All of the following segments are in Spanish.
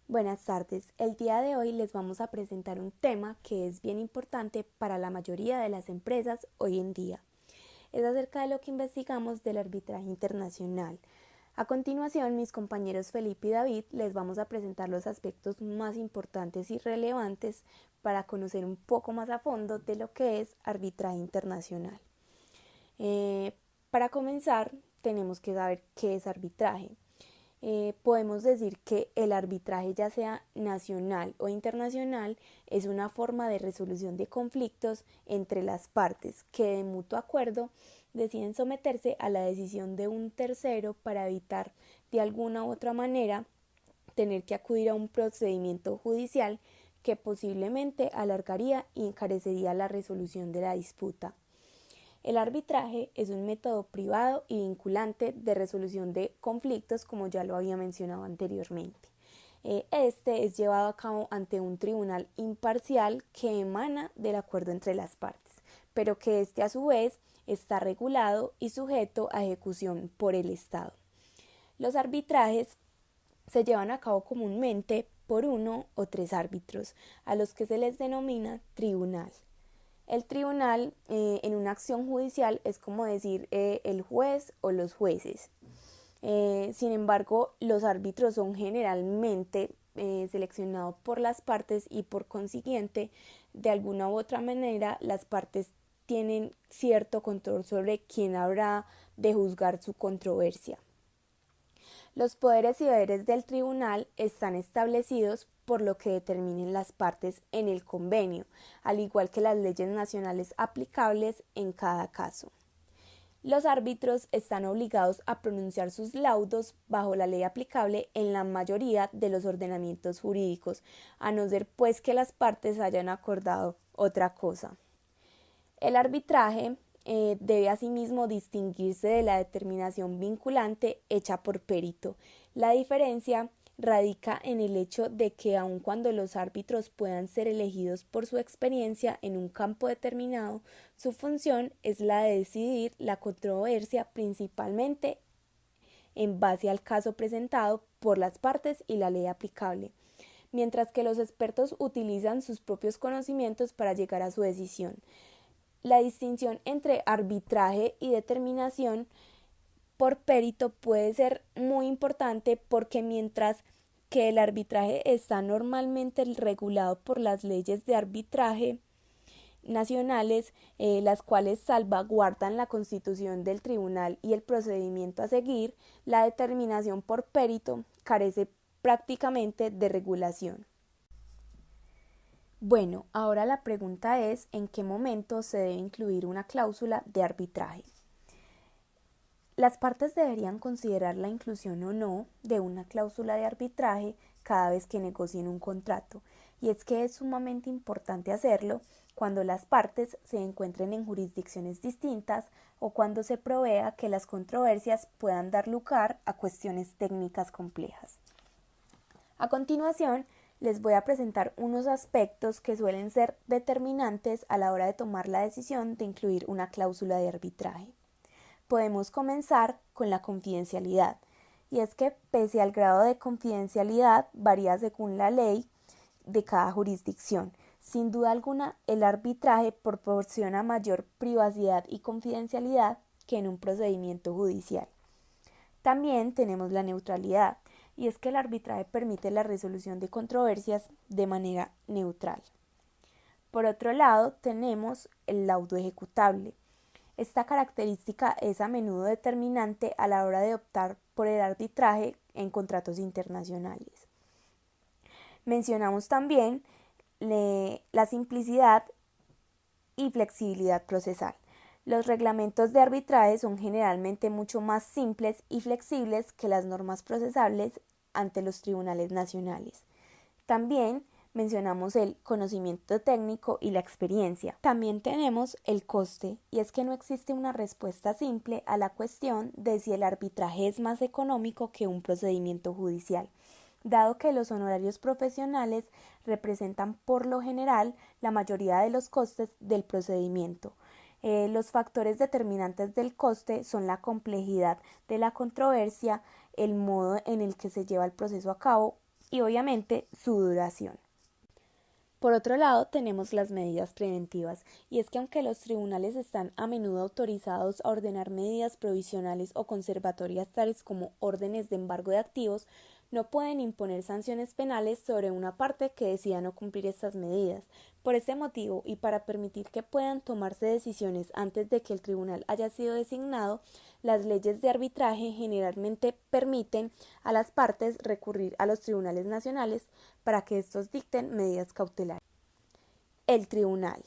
Buenas tardes, el día de hoy les vamos a presentar un tema que es bien importante para la mayoría de las empresas hoy en día. Es acerca de lo que investigamos del arbitraje internacional. A continuación, mis compañeros Felipe y David les vamos a presentar los aspectos más importantes y relevantes para conocer un poco más a fondo de lo que es arbitraje internacional. Para comenzar, tenemos que saber qué es arbitraje. Podemos decir que el arbitraje, ya sea nacional o internacional, es una forma de resolución de conflictos entre las partes que de mutuo acuerdo deciden someterse a la decisión de un tercero para evitar de alguna u otra manera tener que acudir a un procedimiento judicial que posiblemente alargaría y encarecería la resolución de la disputa. El arbitraje es un método privado y vinculante de resolución de conflictos, como ya lo había mencionado anteriormente. Este es llevado a cabo ante un tribunal imparcial que emana del acuerdo entre las partes, pero que este a su vez está regulado y sujeto a ejecución por el Estado. Los arbitrajes se llevan a cabo comúnmente por uno o tres árbitros, a los que se les denomina tribunal. El tribunal en una acción judicial es como decir el juez o los jueces. Sin embargo, los árbitros son generalmente seleccionados por las partes y por consiguiente, de alguna u otra manera, las partes tienen cierto control sobre quién habrá de juzgar su controversia. Los poderes y deberes del tribunal están establecidos por lo que determinen las partes en el convenio, al igual que las leyes nacionales aplicables en cada caso. Los árbitros están obligados a pronunciar sus laudos bajo la ley aplicable en la mayoría de los ordenamientos jurídicos, a no ser pues que las partes hayan acordado otra cosa. El arbitraje debe asimismo distinguirse de la determinación vinculante hecha por perito. La diferencia radica en el hecho de que aun cuando los árbitros puedan ser elegidos por su experiencia en un campo determinado, su función es la de decidir la controversia principalmente en base al caso presentado por las partes y la ley aplicable, mientras que los expertos utilizan sus propios conocimientos para llegar a su decisión. La distinción entre arbitraje y determinación por perito puede ser muy importante porque mientras que el arbitraje está normalmente regulado por las leyes de arbitraje nacionales, las cuales salvaguardan la constitución del tribunal y el procedimiento a seguir, la determinación por perito carece prácticamente de regulación. Bueno, ahora la pregunta es ¿en qué momento se debe incluir una cláusula de arbitraje? Las partes deberían considerar la inclusión o no de una cláusula de arbitraje cada vez que negocien un contrato, y es que es sumamente importante hacerlo cuando las partes se encuentren en jurisdicciones distintas o cuando se provea que las controversias puedan dar lugar a cuestiones técnicas complejas. A continuación, les voy a presentar unos aspectos que suelen ser determinantes a la hora de tomar la decisión de incluir una cláusula de arbitraje. Podemos comenzar con la confidencialidad, y es que pese al grado de confidencialidad varía según la ley de cada jurisdicción. Sin duda alguna, el arbitraje proporciona mayor privacidad y confidencialidad que en un procedimiento judicial. También tenemos la neutralidad, y es que el arbitraje permite la resolución de controversias de manera neutral. Por otro lado, tenemos el laudo ejecutable. Esta característica es a menudo determinante a la hora de optar por el arbitraje en contratos internacionales. Mencionamos también la simplicidad y flexibilidad procesal. Los reglamentos de arbitraje son generalmente mucho más simples y flexibles que las normas procesables ante los tribunales nacionales. También mencionamos el conocimiento técnico y la experiencia. También tenemos el coste, y es que no existe una respuesta simple a la cuestión de si el arbitraje es más económico que un procedimiento judicial, dado que los honorarios profesionales representan por lo general la mayoría de los costes del procedimiento. Los factores determinantes del coste son la complejidad de la controversia, el modo en el que se lleva el proceso a cabo, y obviamente su duración. Por otro lado, tenemos las medidas preventivas, y es que aunque los tribunales están a menudo autorizados a ordenar medidas provisionales o conservatorias tales como órdenes de embargo de activos, no pueden imponer sanciones penales sobre una parte que decida no cumplir estas medidas. Por este motivo, y para permitir que puedan tomarse decisiones antes de que el tribunal haya sido designado, las leyes de arbitraje generalmente permiten a las partes recurrir a los tribunales nacionales para que estos dicten medidas cautelares. El tribunal.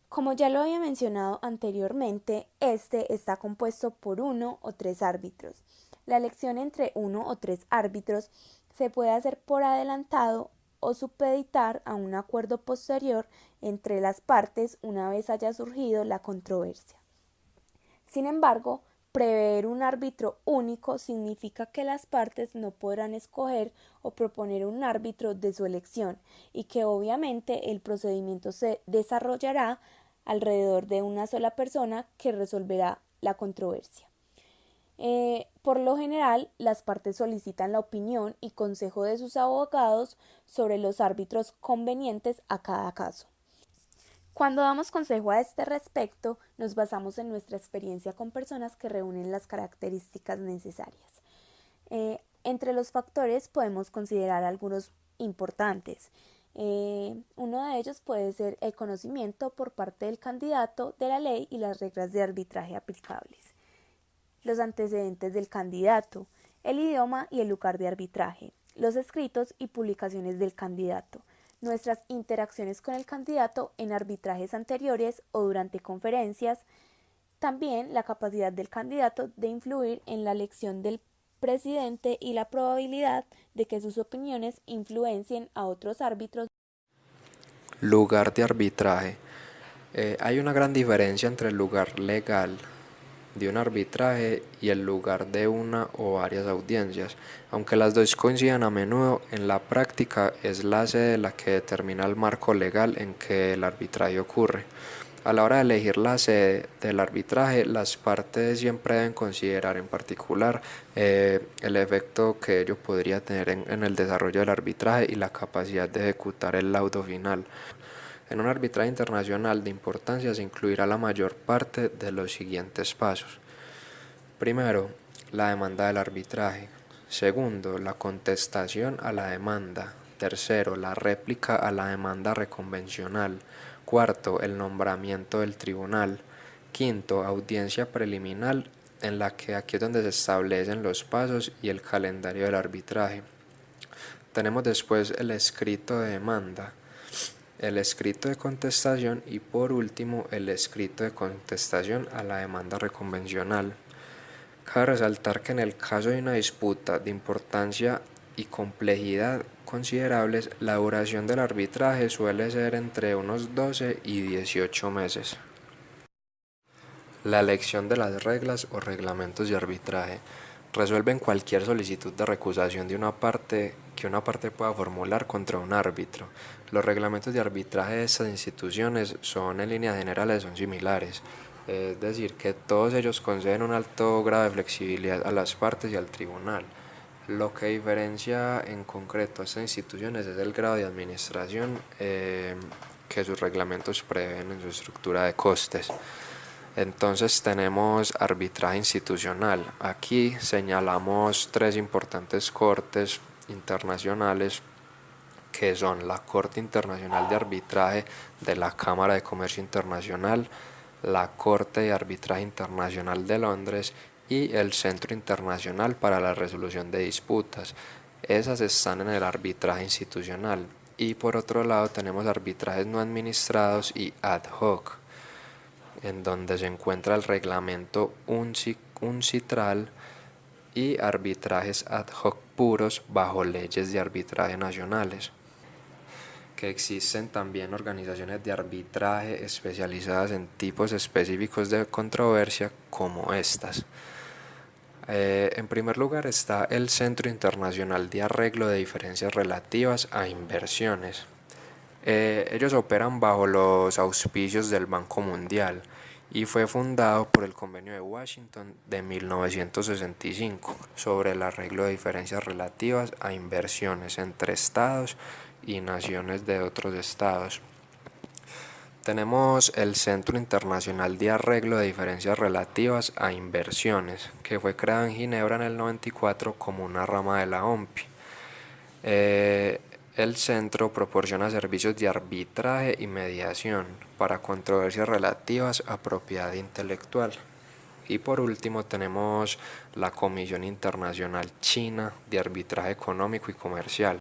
Como ya lo había mencionado anteriormente, este está compuesto por 1 o 3 árbitros. La elección entre 1 o 3 árbitros se puede hacer por adelantado o supeditar a un acuerdo posterior entre las partes una vez haya surgido la controversia. Sin embargo, prever un árbitro único significa que las partes no podrán escoger o proponer un árbitro de su elección y que obviamente el procedimiento se desarrollará alrededor de una sola persona que resolverá la controversia. Por lo general, las partes solicitan la opinión y consejo de sus abogados sobre los árbitros convenientes a cada caso. Cuando damos consejo a este respecto, nos basamos en nuestra experiencia con personas que reúnen las características necesarias. Entre los factores podemos considerar algunos importantes. Uno de ellos puede ser el conocimiento por parte del candidato de la ley y las reglas de arbitraje aplicables. Los antecedentes del candidato, el idioma y el lugar de arbitraje, los escritos y publicaciones del candidato, nuestras interacciones con el candidato en arbitrajes anteriores o durante conferencias, también la capacidad del candidato de influir en la elección del presidente y la probabilidad de que sus opiniones influencien a otros árbitros. Lugar de arbitraje. Hay una gran diferencia entre el lugar legal de un arbitraje y el lugar de una o varias audiencias. Aunque las dos coincidan a menudo, en la práctica es la sede la que determina el marco legal en que el arbitraje ocurre. A la hora de elegir la sede del arbitraje, las partes siempre deben considerar en particular el efecto que ello podría tener en el desarrollo del arbitraje y la capacidad de ejecutar el laudo final. En un arbitraje internacional de importancia se incluirá la mayor parte de los siguientes pasos. Primero, la demanda del arbitraje. Segundo, la contestación a la demanda. Tercero, la réplica a la demanda reconvencional. Cuarto, el nombramiento del tribunal. Quinto, audiencia preliminar, en la que aquí es donde se establecen los pasos y el calendario del arbitraje. Tenemos después el escrito de demanda, el escrito de contestación y por último el escrito de contestación a la demanda reconvencional. Cabe resaltar que en el caso de una disputa de importancia y complejidad considerables, la duración del arbitraje suele ser entre unos 12 y 18 meses. La elección de las reglas o reglamentos de arbitraje resuelven cualquier solicitud de recusación de una parte que una parte pueda formular contra un árbitro. Los reglamentos de arbitraje de estas instituciones son en líneas generales similares, es decir, que todos ellos conceden un alto grado de flexibilidad a las partes y al tribunal. Lo que diferencia en concreto a estas instituciones es el grado de administración que sus reglamentos prevén en su estructura de costes. Entonces tenemos arbitraje institucional. Aquí señalamos 3 importantes cortes internacionales que son la Corte Internacional de Arbitraje de la Cámara de Comercio Internacional, la Corte de Arbitraje Internacional de Londres y el Centro Internacional para la Resolución de Disputas. Esas están en el arbitraje institucional. Y por otro lado tenemos arbitrajes no administrados y ad hoc, en donde se encuentra el reglamento UNCITRAL y arbitrajes ad hoc puros bajo leyes de arbitraje nacionales. Que existen también organizaciones de arbitraje especializadas en tipos específicos de controversia como estas. En primer lugar está el Centro Internacional de Arreglo de Diferencias Relativas a Inversiones. Ellos operan bajo los auspicios del Banco Mundial y fue fundado por el Convenio de Washington de 1965 sobre el arreglo de diferencias relativas a inversiones entre estados y naciones de otros estados. Tenemos el Centro Internacional de Arreglo de Diferencias Relativas a Inversiones, que fue creado en Ginebra en el 94 como una rama de la OMPI. El centro proporciona servicios de arbitraje y mediación para controversias relativas a propiedad intelectual. Y por último tenemos la Comisión Internacional China de Arbitraje Económico y Comercial.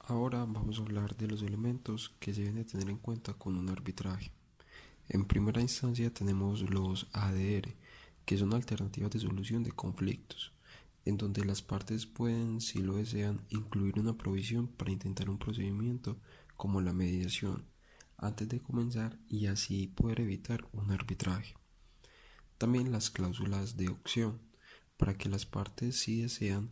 Ahora vamos a hablar de los elementos que se deben de tener en cuenta con un arbitraje. En primera instancia tenemos los ADR, que son alternativas de solución de conflictos, en donde las partes pueden, si lo desean, incluir una provisión para intentar un procedimiento como la mediación antes de comenzar y así poder evitar un arbitraje. También las cláusulas de opción, para que las partes, si desean,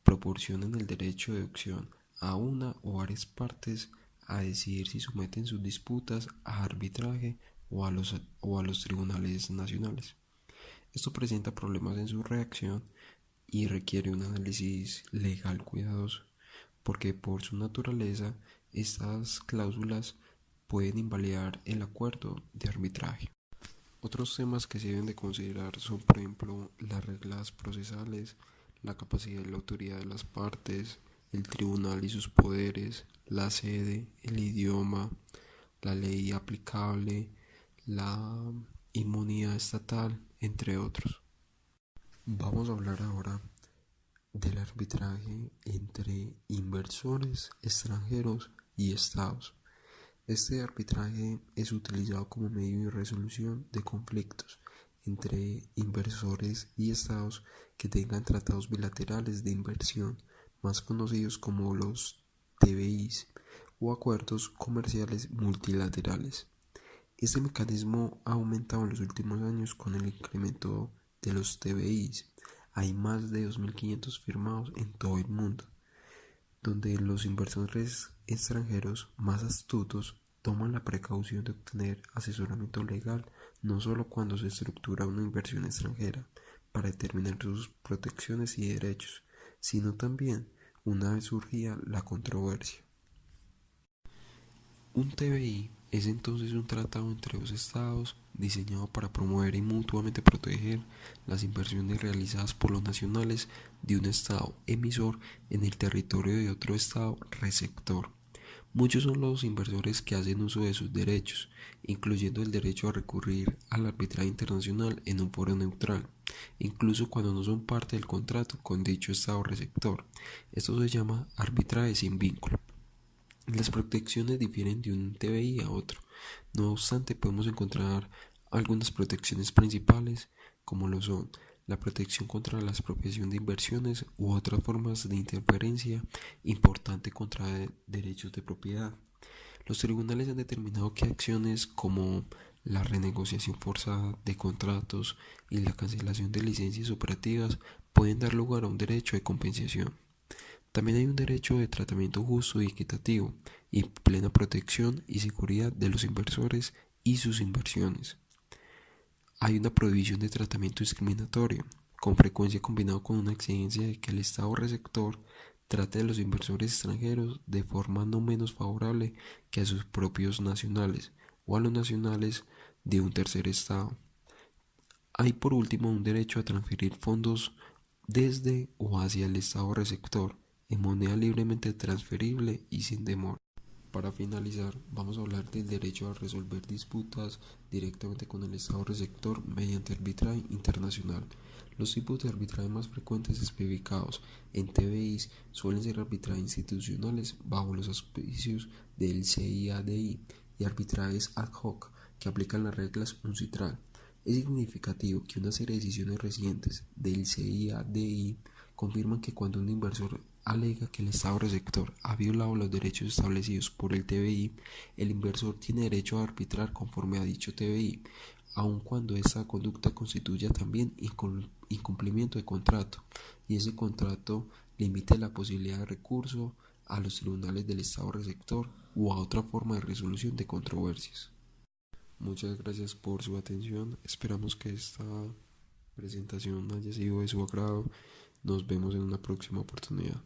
proporcionen el derecho de opción a una o varias partes a decidir si someten sus disputas a arbitraje o a los tribunales nacionales. Esto presenta problemas en su reacción y requiere un análisis legal cuidadoso, porque por su naturaleza estas cláusulas pueden invalidar el acuerdo de arbitraje. Otros temas que se deben de considerar son, por ejemplo, las reglas procesales, la capacidad y la autoridad de las partes, el tribunal y sus poderes, la sede, el idioma, la ley aplicable, la inmunidad estatal, entre otros. Vamos a hablar ahora del arbitraje entre inversores extranjeros y estados. Este arbitraje es utilizado como medio de resolución de conflictos entre inversores y estados que tengan tratados bilaterales de inversión, más conocidos como los TBIs o acuerdos comerciales multilaterales. Este mecanismo ha aumentado en los últimos años con el incremento de los TBIs. Hay más de 2.500 firmados en todo el mundo, donde los inversores extranjeros más astutos toman la precaución de obtener asesoramiento legal no solo cuando se estructura una inversión extranjera para determinar sus protecciones y derechos, sino también una vez surgía la controversia. Un TBI es entonces un tratado entre dos estados diseñado para promover y mutuamente proteger las inversiones realizadas por los nacionales de un estado emisor en el territorio de otro estado receptor. Muchos son los inversores que hacen uso de sus derechos, incluyendo el derecho a recurrir al arbitraje internacional en un foro neutral, incluso cuando no son parte del contrato con dicho estado receptor. Esto se llama arbitraje sin vínculo. Las protecciones difieren de un TBI a otro. No obstante, podemos encontrar algunas protecciones principales, como lo son la protección contra la expropiación de inversiones u otras formas de interferencia importante contra derechos de propiedad. Los tribunales han determinado que acciones como la renegociación forzada de contratos y la cancelación de licencias operativas pueden dar lugar a un derecho de compensación. También hay un derecho de tratamiento justo y equitativo y plena protección y seguridad de los inversores y sus inversiones. Hay una prohibición de tratamiento discriminatorio, con frecuencia combinado con una exigencia de que el Estado receptor trate a los inversores extranjeros de forma no menos favorable que a sus propios nacionales o a los nacionales de un tercer Estado. Hay por último un derecho a transferir fondos desde o hacia el Estado receptor en moneda libremente transferible y sin demora. Para finalizar, vamos a hablar del derecho a resolver disputas directamente con el Estado receptor mediante arbitraje internacional. Los tipos de arbitraje más frecuentes especificados en TBIs suelen ser arbitrajes institucionales bajo los auspicios del CIADI y arbitrajes ad hoc que aplican las reglas UNCITRAL. Es significativo que una serie de decisiones recientes del CIADI confirman que cuando un inversor alega que el Estado receptor ha violado los derechos establecidos por el TBI, el inversor tiene derecho a arbitrar conforme a dicho TBI, aun cuando esta conducta constituya también incumplimiento de contrato y ese contrato limite la posibilidad de recurso a los tribunales del Estado receptor u a otra forma de resolución de controversias. Muchas gracias por su atención. Esperamos que esta presentación haya sido de su agrado. Nos vemos en una próxima oportunidad.